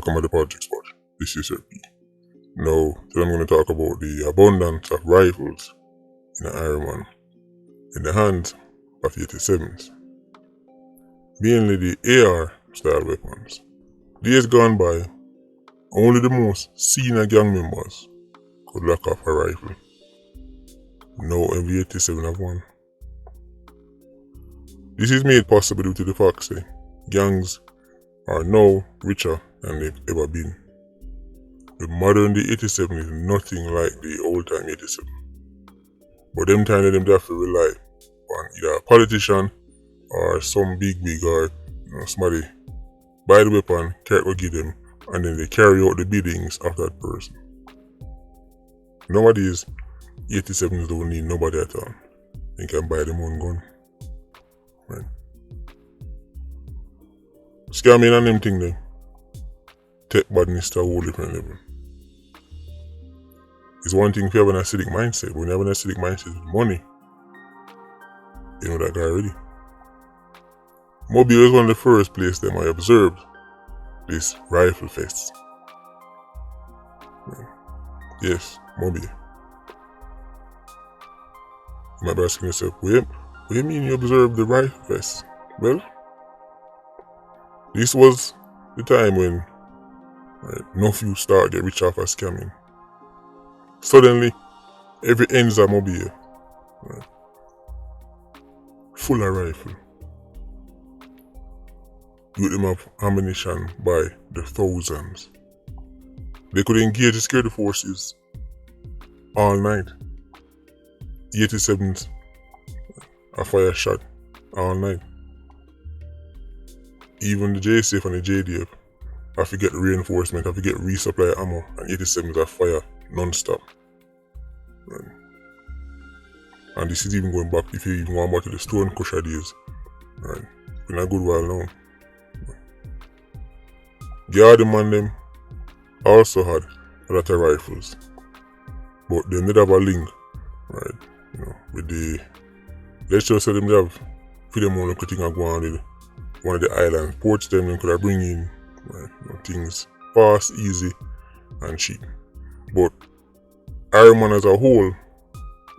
Welcome to the Politricks Watch. This is Sir P. Now, today I'm going to talk about the abundance of rifles in the Ironman in the hands of 87s. Mainly the AR style weapons. Days gone by, only the most senior gang members could lock off a rifle. Now every 87 have one. This is made possible due to the fact that gangs are now richer than they've ever been. The modern day 87 is nothing like the old time 87. But them time them have to rely on either a politician or some big or somebody buy the weapon, carry give them, and then they carry out the biddings of that person. Nowadays, 87s don't need nobody at all. They can buy them own gun. Right. Scamming and them thing then. Take badness to a whole different level. It's one thing if you have an acidic mindset, but when you have an acidic mindset with money, you know that guy already. Mobile was one of the first places that I observed this rifle fest. Yes, Mobile. You might be asking yourself, what do you mean you observed the rifle fest? Well, this was the time when enough you start get rich off of scamming. Suddenly, every ends of Mobile full of rifle. You them have ammunition by the thousands. They could engage the security forces all night. 87s a fire shot all night. Even the JSF and the JDF have to get reinforcement, have to get resupply ammo, and 87s are fire non-stop. And this is even going back if you even want back to the Stone Crusher days. Been a good while now. Garden man them also had a lot of rifles, but they did have a link, with the. Let's just say them have for them on the thing and go on with one of the islands. Ports them and could have bring in things fast, easy, and cheap. But Iron Man as a whole,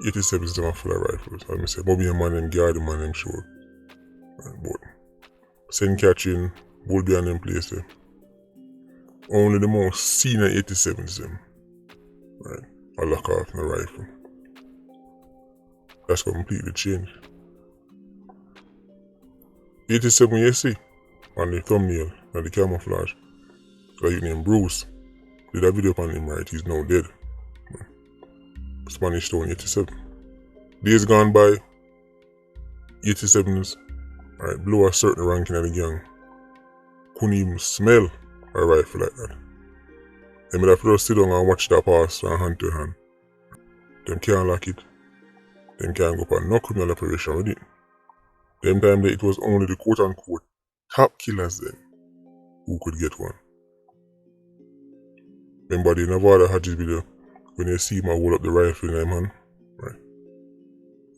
87 them are full of rifles. As I say, Bobby and man them, Garden man them sure. But send catching, bull behind them place there. Only the most senior 87s them, are lock off the rifle. That's completely changed. 87 you see on the thumbnail and the camouflage. Guy named Bruce did a video on him, he's now dead. Spanish Stone 87. Days gone by, 87s below a certain ranking of the gang couldn't even smell a rifle like that. They might have to sit down and watch that pass from hand to hand. Them can't lock it. Them can't go for no criminal operation with it. Them time it was only the quote unquote top killers then who could get one. Remember the Nevada Hodges video when you see him hold up the rifle in them hand?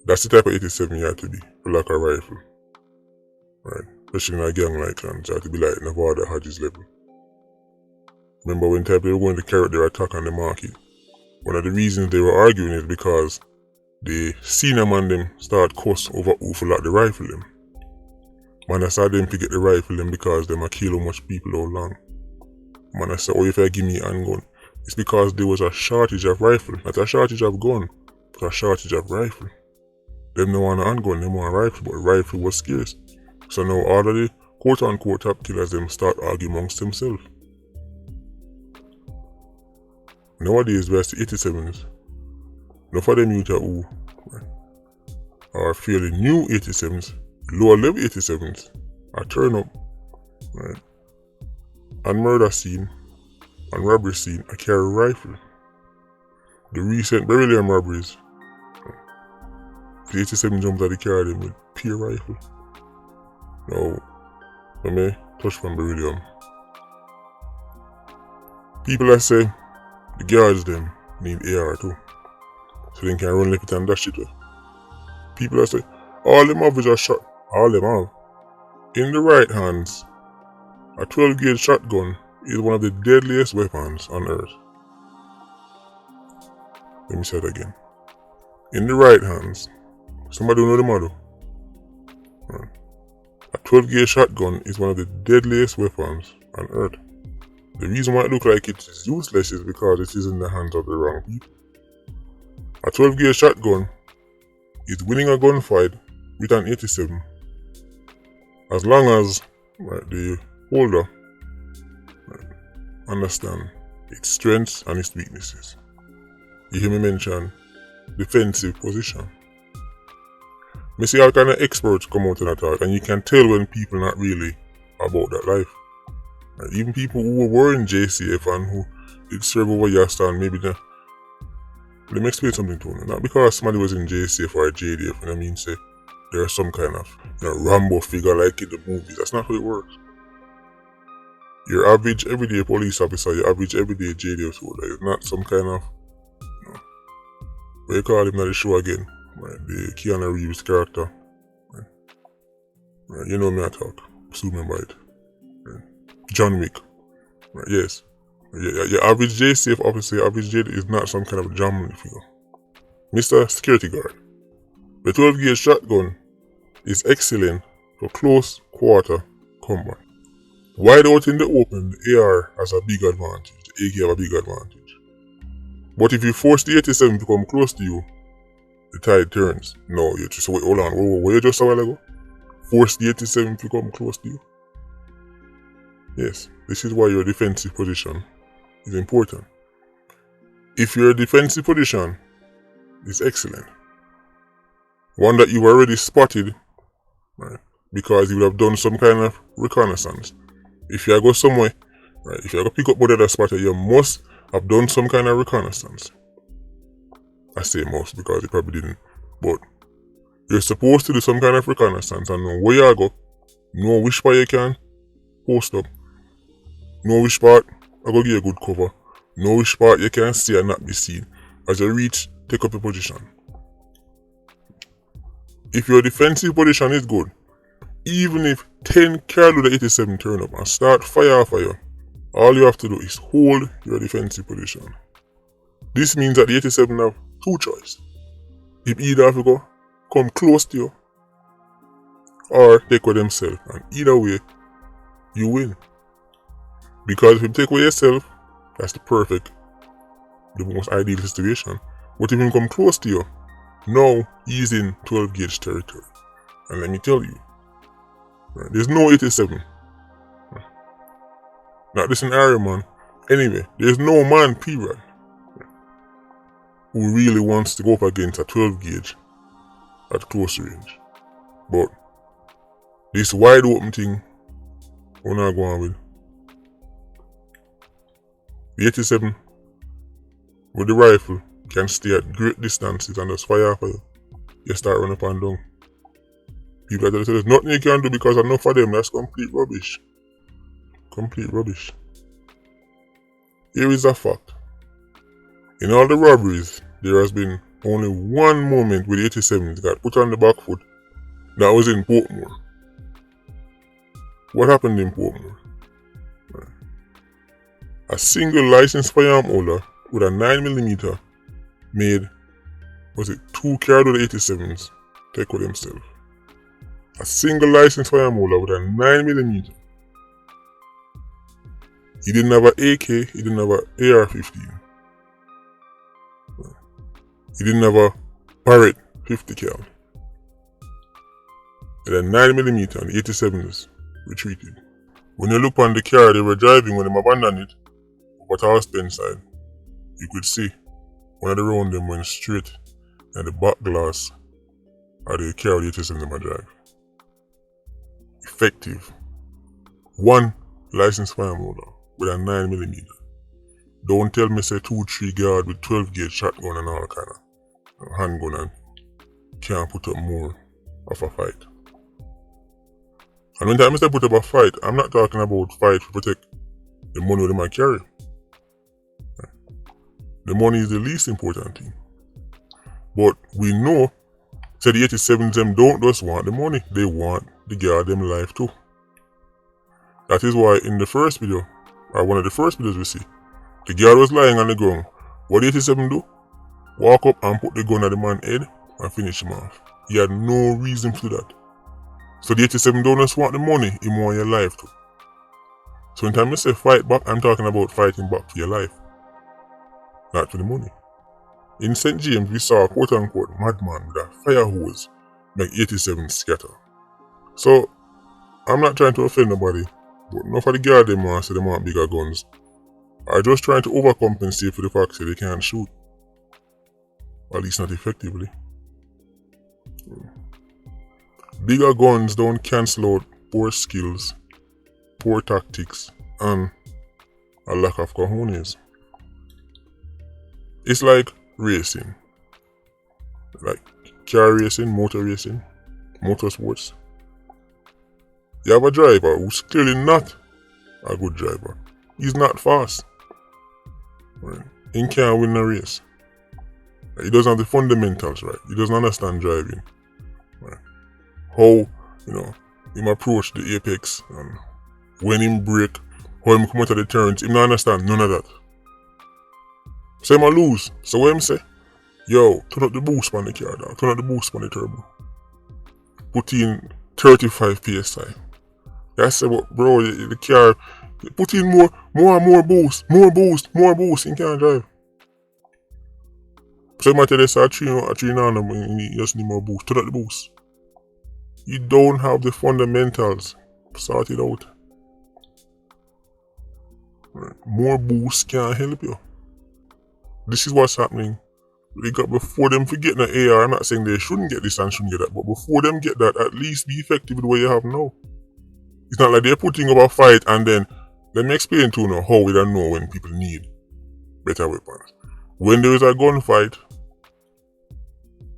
That's the type of 87 you have to be to lock a rifle. Especially in a gang like that, you have to be like Nevada Hodges level. Remember when type they were going to carry their attack on the market? One of the reasons they were arguing is because the senior man them start cuss over who for lock the rifle them. Man I saw them to get the rifle them because them a kill how much people how long. Man I said, oh if I give me a handgun, it's because there was a shortage of rifle. Not a shortage of gun, but a shortage of rifle. Them no want a handgun, them want a rifle, but rifle was scarce. So now all of the quote unquote top killers them start arguing amongst themselves. Nowadays, we have the 87s. Enough of them youth who are fairly new 87s, lower level 87s, are turn up, and murder scene, and robbery scene, I carry a rifle. The recent Beryllium robberies, the 87 jumped at the car them with pure rifle. Now, let me touch on Beryllium. People that say the guards them need AR too, so they can run left it and dash it with. People that say all them have is a shot, all them have in the right hands a 12 gauge shotgun is one of the deadliest weapons on earth. Let me say it again. In the right hands, somebody know the model. A 12 gauge shotgun is one of the deadliest weapons on earth. The reason why it looks like it is useless is because it is in the hands of the wrong people. A 12 gauge shotgun is winning a gunfight with an 87 as long as the holder understand its strengths and its weaknesses. You hear me mention defensive position. Me see all kind of experts come out and talk, and you can tell when people not really about that life. Even people who were in JCF and who did serve over Yastan, maybe let me explain something to you. Not because somebody was in JCF or JDF, and I mean say there's some kind of Rambo figure like in the movies. That's not how it works. Your average everyday police officer, your average everyday JDF soldier is not some kind of what you call him at the show again, the Keanu Reeves character. You know me I talk, sue me by it. John Wick. Yes. Your average JCF officer, your average JD is not some kind of John Wick figure. Mr. Security Guard. The 12 gauge shotgun is excellent for close quarter combat. Wide out in the open, the AR has a big advantage, the AK have a big advantage. But if you force the 87 to come close to you, the tide turns. No, you just wait, hold on, what you just a while ago? Force the 87 to come close to you? Yes, this is why your defensive position is important. If your defensive position is excellent, one that you've already spotted, because you would have done some kind of reconnaissance. If you go somewhere, if you go pick up another spotter, you must have done some kind of reconnaissance. I say most because you probably didn't, but you're supposed to do some kind of reconnaissance and know where you go, know which part you can post up, know which part I go give you a good cover, know which part you can see and not be seen. As you reach, take up your position. If your defensive position is good, even if 10 caliber 87 turn up and start fire for you, all you have to do is hold your defensive position. This means that the 87 have two choices. If either have to go come close to you or take away themselves, and either way you win. Because if you take away yourself, that's the most ideal situation. But if you come close to you, now he's in 12 gauge territory. And let me tell you, there's no 87. Not this scenario, man. Anyway, there's no man, period, who really wants to go up against a 12 gauge at close range. But this wide open thing, we're not going with. The 87 with the rifle can stay at great distances and just fire for you. You start running up and down. People that say there's nothing you can do because enough of them, that's complete rubbish. Complete rubbish. Here is a fact. In all the robberies, there has been only one moment where the 87s got put on the back foot. That was in Portmore. What happened in Portmore? A single licensed firearm holder with a 9mm made, 2 caliber 87s take with himself. A single licensed firearm holder with a 9mm. He didn't have an AK, he didn't have an AR-15. He didn't have a Barrett 50 cal. He had a 9mm and the 87s retreated. When you look on the car they were driving when they abandoned it, over to Austin side, you could see one of the round them went straight at the back glass of the car the 87 them drive. Effective. One licensed firearm holder with a 9mm. Don't tell me say 2-3 guard with 12 gauge shotgun and all kind of handgun and can't put up more of a fight. And when I say put up a fight, I'm not talking about fight to protect the money they might carry. The money is the least important thing. But we know that the 87s them don't just want the money, they want the guard them life too. That is why in the first video, or one of the first videos we see. The guard was lying on the ground. What did 87 do? Walk up and put the gun at the man's head and finish him off. He had no reason to do that. So the 87 don't just want the money, he want your life too. So when time I say fight back, I'm talking about fighting back for your life, not for the money. In St. James, we saw a quote-unquote madman with a fire hose make 87 scatter. So, I'm not trying to offend nobody, but enough of the guard them want say they want bigger guns are just trying to overcompensate for the fact that they can't shoot. At least not effectively. Bigger guns don't cancel out poor skills, poor tactics, and a lack of cojones. It's like racing. Like car racing, motorsports. You have a driver who's clearly not a good driver. He's not fast. Right? He can't win a race. He doesn't have the fundamentals right. He doesn't understand driving. Right? How, him approach the apex and when him brake, how him come out of the turns, him not understand none of that. So him a lose. So what him say? Yo, turn up the boost on the car, dog. Turn up the boost on the turbo. Put in 35 PSI. I said, but bro, the car, put in more boost, he can't drive. So him tell us a 3 you just need more boost. Turn up the boost. You don't have the fundamentals. Sort it out. Right. More boost can't help you. This is what's happening. Before them forget the AR, I'm not saying they shouldn't get this and shouldn't get that, but before them get that, at least be effective with what you have now. It's not like they're putting up a fight and then, let me explain to you now how we don't know when people need better weapons. When there is a gunfight,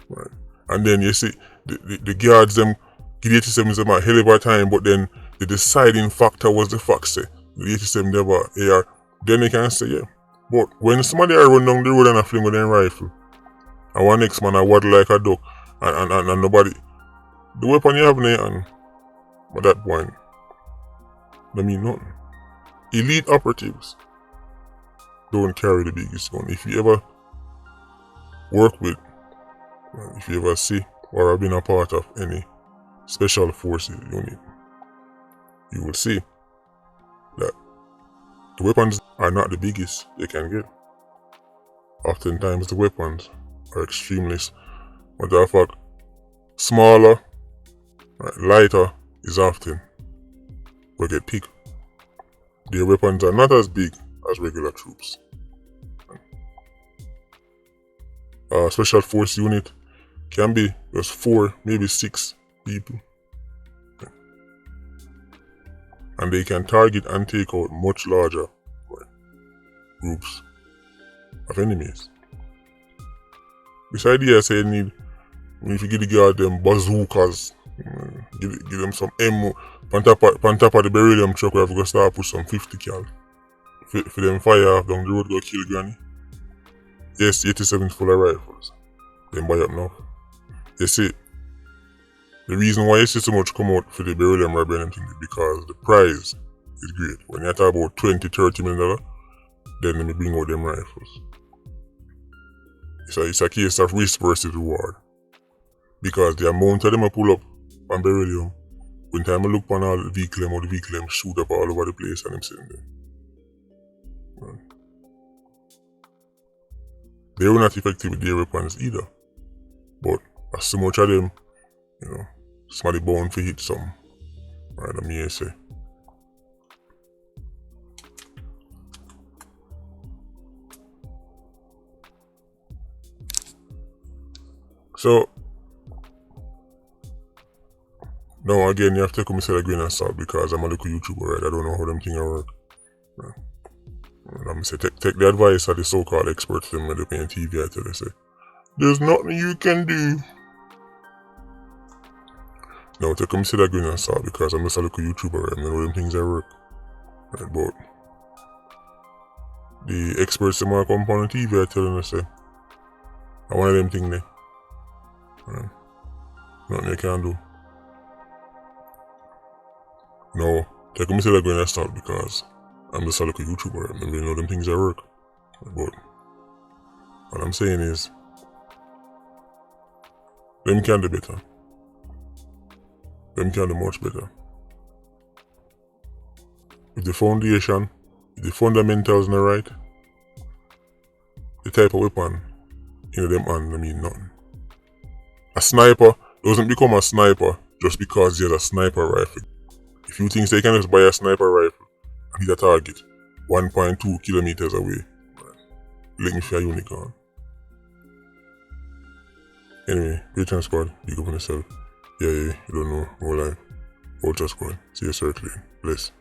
right, and then you see the guards them give the 87s them a hell of a time, but then the deciding factor was the fact say the 87 never AR, then they can say yeah. But when somebody run down the road and a fling with their rifle, and one next man a waddle like a duck, and nobody, the weapon you have in your hand, at that point, that mean nothing. Elite operatives don't carry the biggest gun. If you ever work with, if you ever see or have been a part of any special forces unit, you will see that the weapons are not the biggest they can get. Oftentimes the weapons are extremely, matter of fact, smaller, right, lighter is often will get picked. Their weapons are not as big as regular troops. A special force unit can be just 4, maybe 6 people. And they can target and take out much larger groups of enemies. This idea say if you give the guard them bazookas, give them some ammo, on top of the beryllium truck we have to start put some 50 cal. For them fire off down the road go kill granny. Yes, 87 full of rifles. Then buy up now. You see, the reason why you see so much come out for the beryllium rifle and everything is because the price is great. When you talk about $20-30 million, then let me bring out them rifles. It's a case of risk versus reward. Because the amount of them I pull up on beryllium, when time I look on all the vehicle or the vehicle shoot up all over the place and I'm sitting there. Right. They were not effective with their weapons either. But as so much of them, somebody bound to hit some. Right, let me say. So, now again, you have to take me a grain of salt because I'm a little YouTuber, right? I don't know how them things work. Right? Let me say, take the advice of the so-called experts them when they're playing TV. I tell you, say, there's nothing you can do. No, take me a grain of salt because I'm just a little YouTuber, right? I know them things work. Right? But the experts them are come on TV, I tell them, say, I want them things there. Right? Nothing you can do. No, take me to the grain of salt because I'm just a local YouTuber. I don't really know them things that work. But what I'm saying is, them can do better. Them can do much better. If the foundation, if the fundamentals not right, the type of weapon in them hand, I mean nothing. A sniper doesn't become a sniper just because he has a sniper rifle. If you think they can just buy a sniper rifle and hit a target 1.2 kilometers away, link me for a unicorn. Anyway, Patreon squad, big up on yourself. Yeah, you don't know, more life. Ultra squad, see you circling. Bless.